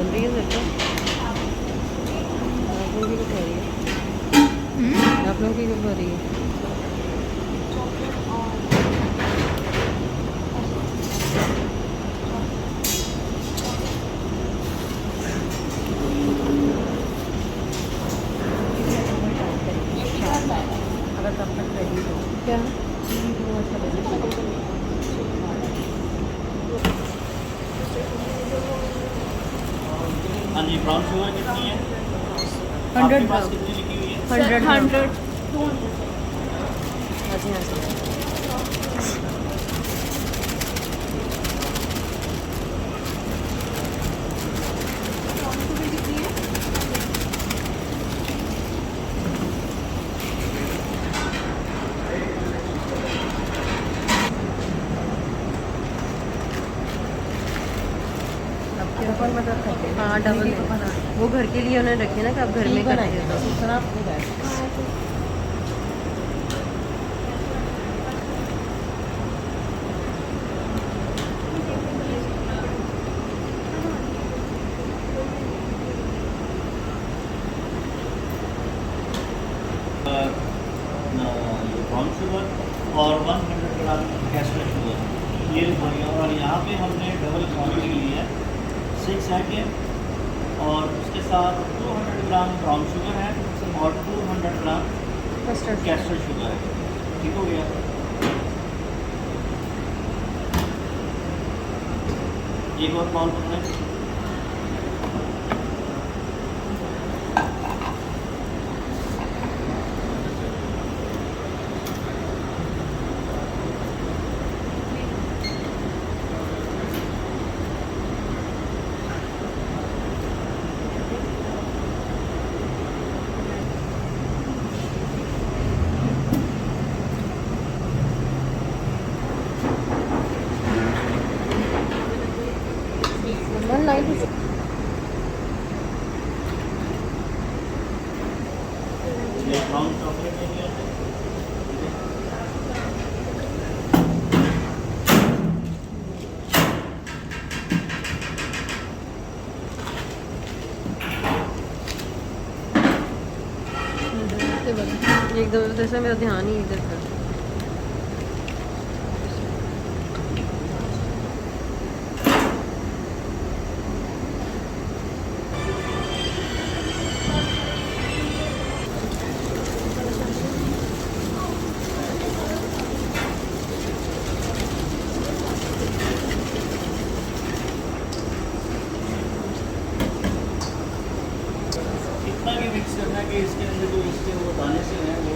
रही है बेटा, आप लोगों की कब हो रही है? आप लोगों की कब हो रही है? क्या हाँ जी, ब्राउन शुगर कितनी है? 100 पास ग्राम। कितनी लिखी हुई है? 100 हाँ जी हाँ जी। हाँ डबल है। वो घर के लिए उन्होंने रखे ना कि आप घर में करते हो तो। ब्राउन शुगर और 100 ग्राम कैस्टर शुगर ये लिखवानी है। और यहाँ पे हमने डबल क्वांटिटी ली है 6 है और उसके साथ 200 ग्राम ब्राउन शुगर है और 200 ग्राम कैस्टर शुगर है। ठीक हो गया? एक और बाउल करना है। ये ब्राउन चॉकलेट है क्या? एक दो जैसे मेरा ध्यान ही इधर था। इतना भी मिक्स करना है कि इसके अंदर जो इसके वो दाने से हैं वो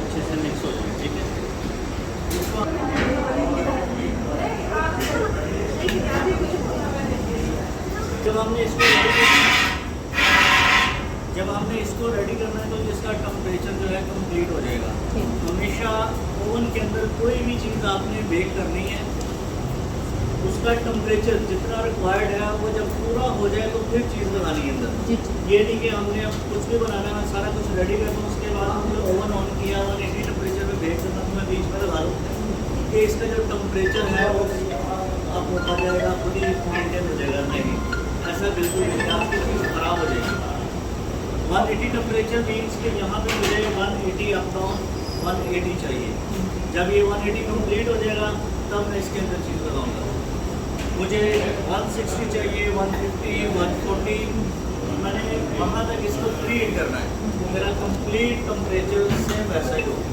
अच्छे से मिक्स हो जाए। ठीक है? इसको जब हमने इसको रेडी करना है तो इसका टेम्परेचर जो है कंप्लीट हो जाएगा। हमेशा ओवन के अंदर कोई भी चीज़ आपने बेक करनी है उसका टेम्परेचर जितना रिक्वायर्ड है वो जब पूरा हो जाए तो फिर चीज़ लगानी है अंदर। ये नहीं कि हमने अब कुछ भी बनाना है सारा कुछ रेडी कर दूँ उसके बाद हमने ओवन ऑन किया 180 टेम्परेचर पे बेक करना तो मैं बीच में लगा दूँ कि इसका जो टेम्परेचर है वो अब होता जाएगा खुद ही मेंटेन हो जाएगा। नहीं, ऐसा बिल्कुल नहीं, आपकी चीज़ ख़राब हो जाएगी। 180 टेम्परेचर मीन्स कि यहाँ पे मुझे 180 अप डाउन 180 चाहिए। जब ये 180 कंप्लीट हो जाएगा तब मैं इसके अंदर चीज़ लगाऊंगा। मुझे 160 चाहिए, 150, 140, मैंने वहाँ तक इसको प्री हीट करना है। मेरा कंप्लीट टेम्परेचर सेम वैसा ही होगा।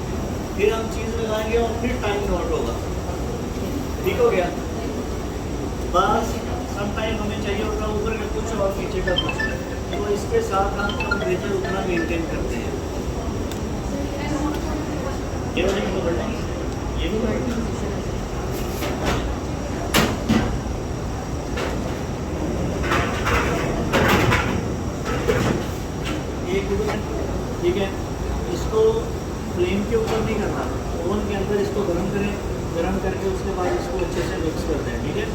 फिर हम चीज़ लगाएंगे और फिर टाइम नोट होगा। ठीक हो गया? बस सम टाइम हमें चाहिए होगा ऊपर का कुछ और नीचे का कुछ, तो इसके साथ हम टेम्परेचर उतना मेंटेन करते हैं। ये वाली भी पकड़ना है, ये भी पकड़ना है। ठीक है, इसको फ्लेम के ऊपर नहीं करना, ओवन के अंदर इसको गर्म करें, गर्म करके उसके बाद इसको अच्छे से मिक्स करते हैं। ठीक है,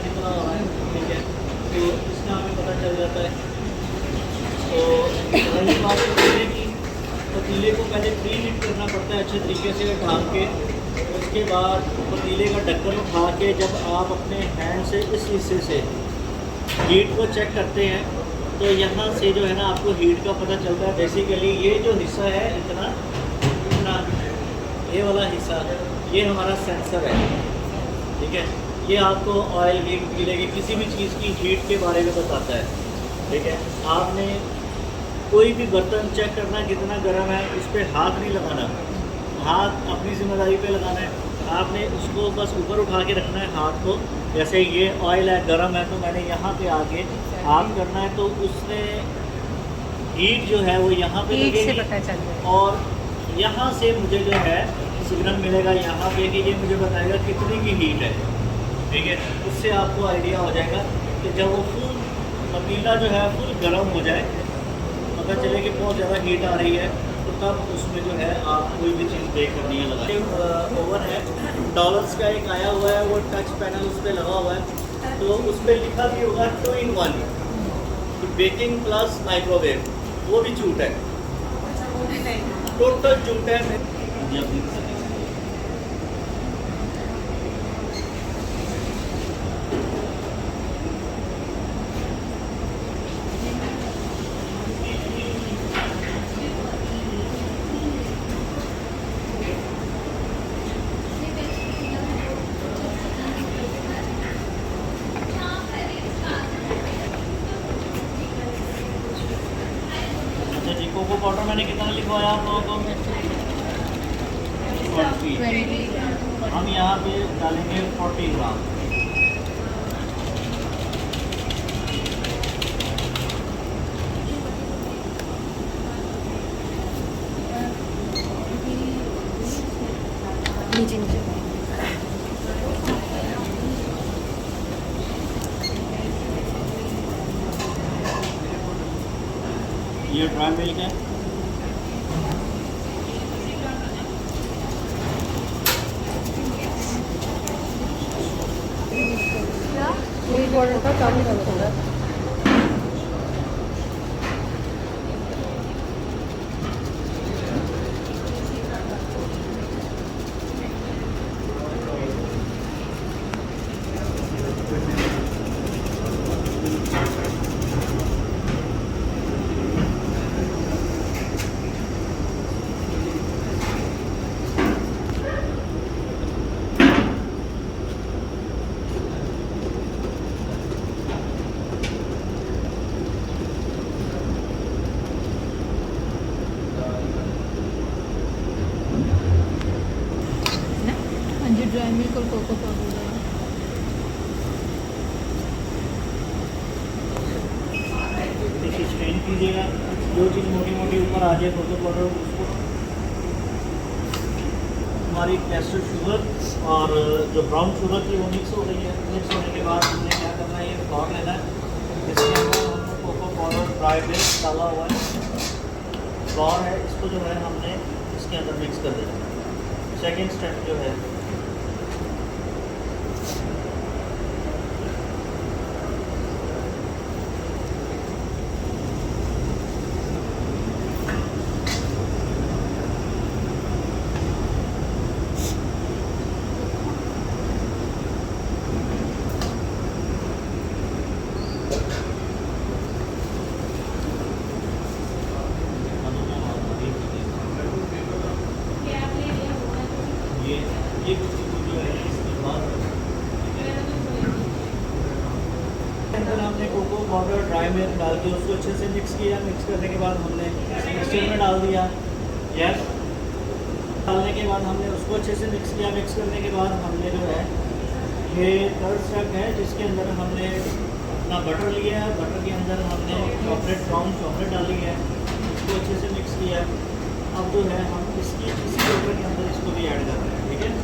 कितना हो रहा है, ठीक है, तो इसका हमें पता चल जाता है। तो रही बात ये है कि पतीले को पहले प्री हीट करना पड़ता है अच्छे तरीके से ढाँप के। उसके बाद पतीले का ढक्कन उठा के जब आप अपने हैंड से इस हिस्से से हीट को चेक करते हैं तो यहाँ से जो है ना आपको हीट का पता चलता है। बेसिकली ये जो हिस्सा है इतना इतना ये वाला हिस्सा ये हमारा सेंसर है, ठीक है। ये आपको ऑयल की पतीले की किसी भी चीज़ की हीट के बारे में बताता है, ठीक है। आपने कोई भी बर्तन चेक करना कितना गर्म है, उस पर हाथ नहीं लगाना, हाथ अपनी जिम्मेदारी पे लगाना है। आपने उसको बस ऊपर उठा के रखना है हाथ को। जैसे ये ऑयल है गर्म है तो मैंने यहाँ पे आके हाथ करना है तो उसने हीट जो है वो यहाँ पे लगेगी पता चल जाएगा। और यहाँ से मुझे जो है सिग्नल मिलेगा यहाँ पे कि ये मुझे बताएगा कितनी की हीट है, ठीक है। उससे आपको आइडिया हो जाएगा कि जब वो फुल पतीला जो है फुल गर्म हो जाए, पता चले कि बहुत ज़्यादा हीट आ रही है, तो तब उसमें जो है आप कोई भी चीज़ बेक करनी है लगा। ओवन है डॉलर्स का एक आया हुआ है, वो टच पैनल उस पर लगा हुआ है, तो उस पर लिखा भी होगा 2 in 1 बेकिंग प्लस माइक्रोवेव। वो भी झूठ है, टोटल झूठ है। अच्छा जी, कोको पाउडर मैंने कितना लिखवाया आप लोगों को? 40। हम यहाँ पे डालेंगे 40 ग्राम। नीचे नीचे ये ड्राई मिल्क है। मिल्क पाउडर का कम होगा। हाँ जी, ड्राई मिल्क और कोको पाउडर है। स्ट्रेन कीजिएगा, जो चीज़ मोटी मोटी ऊपर आ जाए कोको पाउडर उसको। हमारी कैस्टर शुगर और जो ब्राउन शुगर थी वो मिक्स हो गई है। मिक्स होने के बाद हमने क्या करना है, ये फ्लोर लेना है, इसके अंदर हमने कोको पाउडर ड्राई मिल्क डाला हुआ है, फ्लोर है, इसको जो है हमने इसके अंदर मिक्स कर देना है। सेकेंड स्टेप जो है ये जो है इसके बाद अंदर हमने कोको पाउडर ड्राई मिल्क डाल के उसको अच्छे से मिक्स किया। मिक्स करने के बाद हमने मिक्सर में डाल दिया। यस, डालने के बाद हमने उसको अच्छे से मिक्स किया। मिक्स करने के बाद हमने जो है ये थर्ड स्टेप है जिसके अंदर हमने अपना बटर लिया है। बटर के अंदर हमने चॉकलेट ब्राउन चॉकलेट डाली है, इसको अच्छे से मिक्स किया। अब जो है हम इसकी इसी बटर के अंदर इसको भी ऐड कर रहे हैं, ठीक है।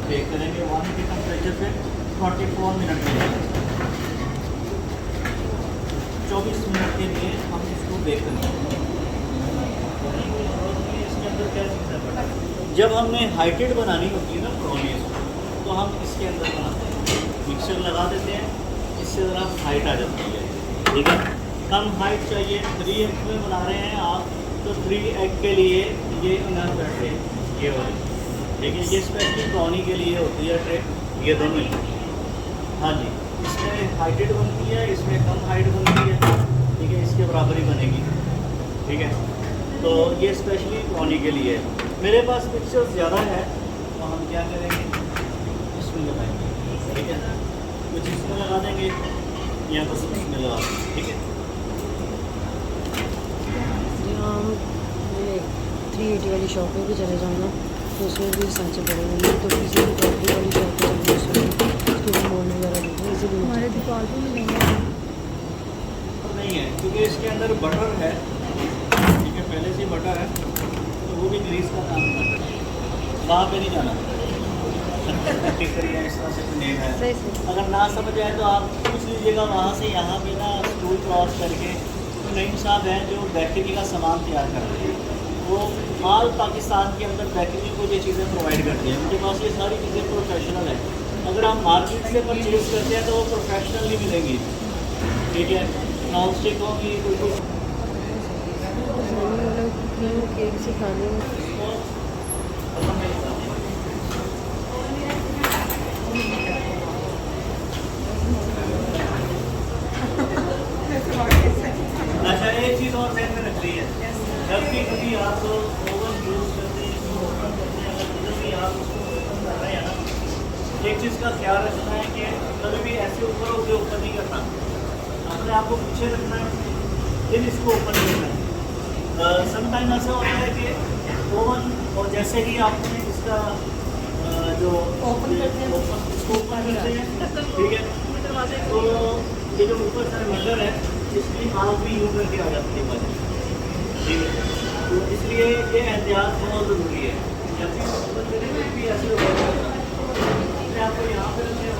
बेक करेंगे 180 टेम्परेचर पे 44 मिनट के लिए। 24 मिनट के लिए हम इसको बेक करेंगे। इसके अंदर क्या चीज़ है बटर, जब हमने हाइटेड बनानी होती है ना ब्राउनीज, तो हम इसके अंदर बनाते हैं, मिक्सर लगा देते हैं, इससे ज़रा हाइट आ जाती है। ठीक है, कम हाइट चाहिए, 3 एग में बना रहे हैं आप, तो 3 एग के लिए ये इनर बैठ है, ये वाली। लेकिन ये स्पेशली ब्राउनी के लिए होती है ट्रे, ये दोनों ही। हाँ जी, इसमें हाइटेड बनती है, इसमें कम हाइट बनती है। ठीक है, इसके बराबर ही बनेगी। ठीक है, तो ये स्पेशली ब्राउनी के लिए है। मेरे पास मिक्सचर ज़्यादा है, तो हम क्या करेंगे, इसमें लगाएंगे। ठीक है, कुछ इसमें लगा देंगे या कुछ इसमें लगा देंगे। ठीक है, जी हाँ, हम 380 वाली शॉप पे भी चले जाऊँगा, तो उसमें भी सांचे पड़ेंगे। तो किसी भी क्रॉकरी वाली शॉप पे जाएंगे, उसमें उसके मोल वगैरह देखें, इसीलिए हमारे दुकान पे मिलेंगे। तो नहीं है क्योंकि इसके अंदर बटर है। ठीक है, पहले से बटर है, तो वो भी ग्रीस का काम करता है, वहाँ पे नहीं जाना। इस तरह से नेम है, सही से। अगर ना समझ आए तो आप पूछ लीजिएगा वहाँ से। यहाँ पे ना स्कूल क्रॉस करके तो नईम साहब हैं जो बेकरी का सामान तैयार करते हैं, वो ऑल पाकिस्तान के अंदर बेकरी को ये चीज़ें प्रोवाइड करते हैं। उनके पास ये सारी चीज़ें प्रोफेशनल है। अगर आप मार्केट से परचेज करते हैं तो वो प्रोफेशनल नहीं मिलेंगी। ठीक है, नॉन स्टिक होगी बिल्कुल। केक सिखाने में अच्छा, एक चीज़ और ध्यान में रख ली है, जब भी कभी आप ओवन यूज़ करते हैं, ओपन करते हैं, जब भी आप उसको ओपन कर रहे हैं ना, एक चीज़ का ख्याल रखना है कि कभी भी ऐसे ऊपर होकर ओपन नहीं करना, अपने आप को पीछे रखना है, फिर इसको ओपन करना है। समटाइम ऐसा होता है कि ओवन, और जैसे ही आपने इसका जो ओपन करते हैं, इसको ओपन करते हैं, ठीक है, तो ये जो ऊपर से मटर है, इसकी आग भी यूँ करके आ जाती है बाजी। ठीक है, तो इसलिए ये एहतियात बहुत ज़रूरी है। जब भी ओपन करें भी ऐसे होगा, आपको यहाँ पे रखें,